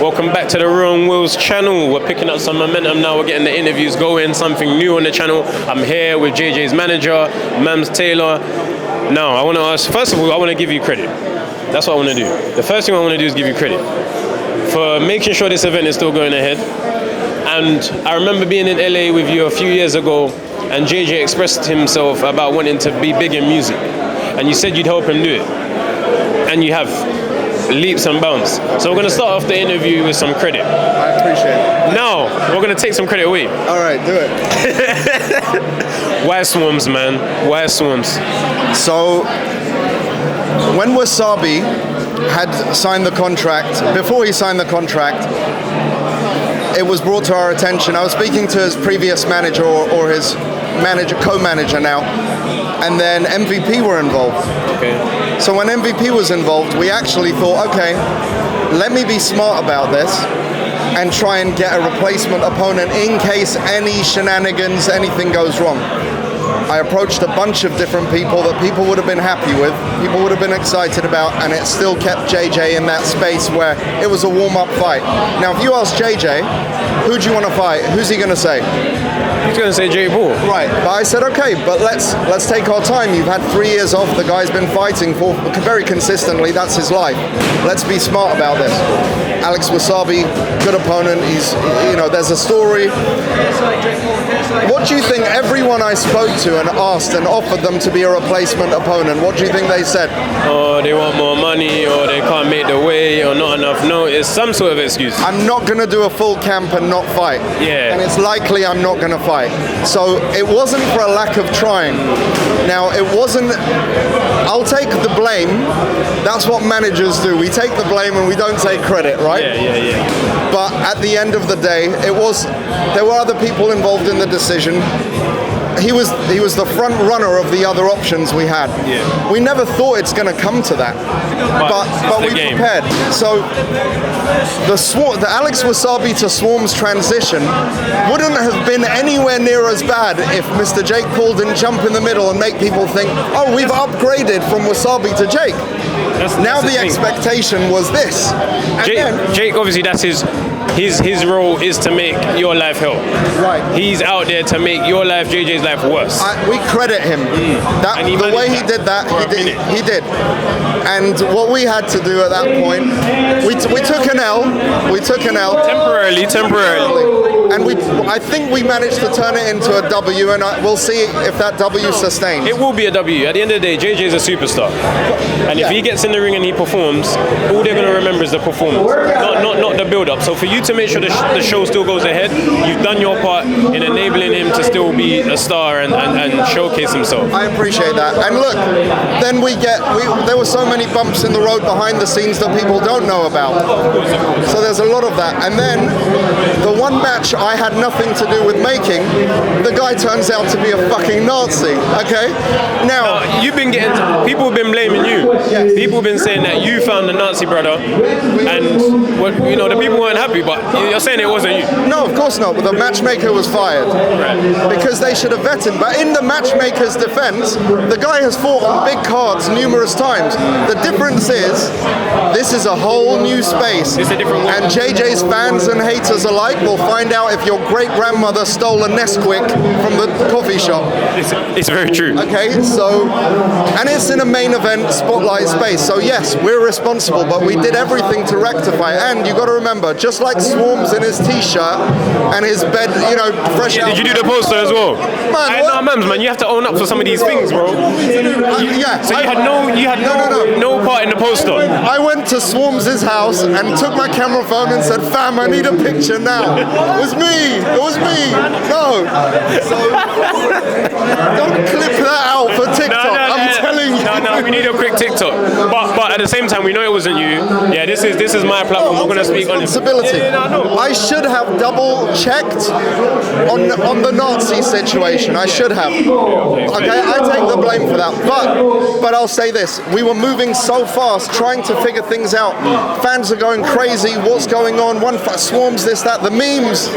Welcome back to the Real Wills channel. We're picking up some momentum now. We're getting the interviews going, something new on the channel. I'm here with JJ's manager, Mams Taylor. Now, I want to ask, first of all, I want to give you credit. That's what I want to do. The first thing I want to do is give you credit for making sure this event is still going ahead. And I remember being in LA with you a few years ago, and JJ expressed himself about wanting to be big in music. And you said you'd help him do it. And you have. Leaps and bounds. So we're going to start off the interview with some credit. I appreciate it. Now, we're going to take some credit away. All right, do it. Why Swarms, man? Why Swarms? So, when Wasabi had signed the contract, before he signed the contract, it was brought to our attention. I was speaking to his previous manager or his manager, co-manager now, and then MVP were involved. Okay. So when MVP was involved, we actually thought, okay, let me be smart about this and try and get a replacement opponent in case any shenanigans, anything goes wrong. I approached a bunch of different people that people would have been happy with, people would have been excited about, and it still kept JJ in that space where it was a warm-up fight. Now, if you ask JJ, who do you want to fight? Who's he going to say? He's going to say Jay Ball. Right, but I said, okay, but let's take our time. You've had 3 years off. The guy's been fighting for very consistently. That's his life. Let's be smart about this. Alex Wasabi, good opponent. He's, there's a story. What do you think everyone I spoke to and asked and offered them to be a replacement opponent, what do you think they said? Oh, they want more money, or they can't make the weight, or not enough notice, some sort of excuse. I'm not going to do a full camp and not fight. Yeah. And it's likely I'm not going to fight. So it wasn't for a lack of trying. Now, it wasn't, I'll take the blame. That's what managers do. We take the blame and we don't take credit, right? Yeah. But at the end of the day, there were other people involved in the decision. He was the front runner of the other options we had. Yeah. We never thought it's going to come to that, but we prepared. So the Alex Wasabi to Swarms transition wouldn't have been anywhere near as bad if Mr. Jake Paul didn't jump in the middle and make people think, oh, we've upgraded from Wasabi to Jake. Now the expectation was this. Jake, obviously, that's his role is to make your life hell. Right. He's out there to make your life, JJ's life, worse. We credit him. The way he did that, he did. And what we had to do at that point, we took an L. Temporarily. And I think we managed to turn it into a W, and we'll see if that W sustains. It will be a W. At the end of the day, JJ is a superstar. And if he gets in the ring and he performs, all they're going to remember is the performance, not the build-up. So for you to make sure the show still goes ahead, you've done your part in enabling him to still be a star and showcase himself. I appreciate that. And look, then there were so many bumps in the road behind the scenes that people don't know about. So there's a lot of that. And then the one match I had nothing to do with making, the guy turns out to be a fucking Nazi. Okay? Now you've been people have been blaming you. Yes. People have been saying that you found the Nazi brother, and the people weren't happy. But you're saying it wasn't you. No, of course not. But the matchmaker was fired because they should have vetted him. But in the matchmaker's defense, the guy has fought on big cards numerous times. The difference is, this is a whole new space. It's a different world. And JJ's fans and haters alike will find out if your great-grandmother stole a Nesquik from the coffee shop. It's very true. Okay, so, and it's in a main event spotlight space. So yes, we're responsible, but we did everything to rectify. And you got to remember, just like Swarms in his t-shirt and his bed, fresh out. Did you do the poster as well? Man, no, Mams, man, you have to own up for some of these things, bro. Yeah. So you had no part in the poster. I went to Swarms' house and took my camera phone and said, fam, I need a picture now. It was me. No. So don't clip that out for TikTok. I'm telling you. No, we need a quick TikTok. But at the same time, we know it wasn't you. Yeah, this is my platform. We're gonna speak on it. Responsibility. I should have double checked on the Nazi situation. I should have. Okay, I take the blame for that. But I'll say this: we were moving so fast, trying to figure things out. Fans are going crazy. What's going on? Swarms, this, that. The memes.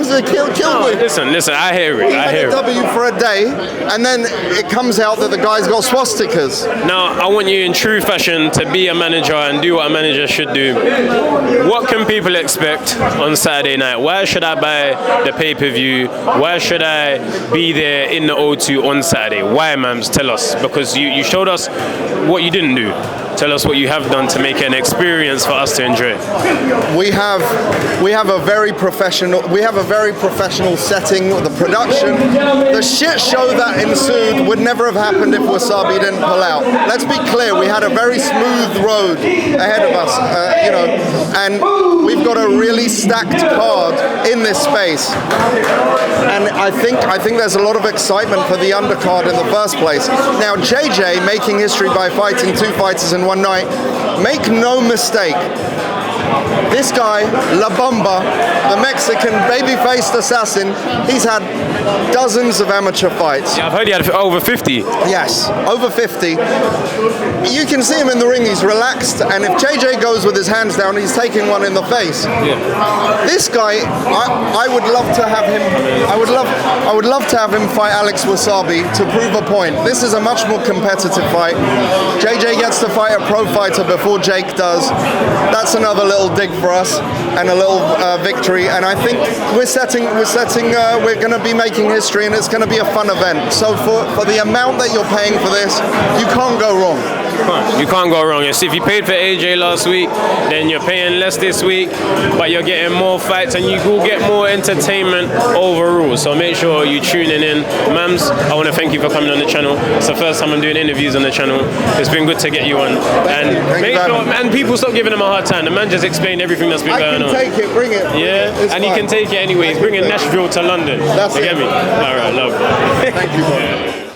They killed me. Listen. I hear it. We had a W for a day, and then it comes out that the guy's got swastikas. Now, I want you in true fashion to be a manager and do what a manager should do. What can people expect on Saturday night? Why should I buy the pay-per-view? Why should I be there in the O2 on Saturday? Why, Mams? Tell us. Because you showed us what you didn't do. Tell us what you have done to make it an experience for us to enjoy. We have a very professional setting. The production, the shit show that ensued would never have happened if Wasabi didn't pull out. Let's be clear, we had a very smooth road ahead of us, and we've got a really stacked card in this space. And I think there's a lot of excitement for the undercard in the first place. Now JJ making history by fighting 2 fighters in one night. Make no mistake, this guy, La Bomba, the Mexican baby-faced assassin, he's had dozens of amateur fights. Yeah, I've heard he had over 50. Yes, over 50. You can see him in the ring, he's relaxed, and if JJ goes with his hands down, he's taking one in the face. Yeah. This guy, I would love to have him, I would love to have him fight Alex Wasabi to prove a point. This is a much more competitive fight. JJ gets to fight a pro fighter before Jake does. That's another little dig for us and a little victory, and I think we're going to be making history, and it's going to be a fun event. So for the amount that you're paying for this, you can't go wrong. You can't go wrong. If you paid for AJ last week, then you're paying less this week, but you're getting more fights and you will get more entertainment overall. So make sure you tune in. Mams, I want to thank you for coming on the channel. It's the first time I'm doing interviews on the channel. It's been good to get you on. And people stop giving him a hard time. The man just explained everything that's been going on. I can take it, bring it. Yeah, and fine. He can take it anyway. He's bringing Nashville to London. That's you it. get me? All right, love. Thank you, bro.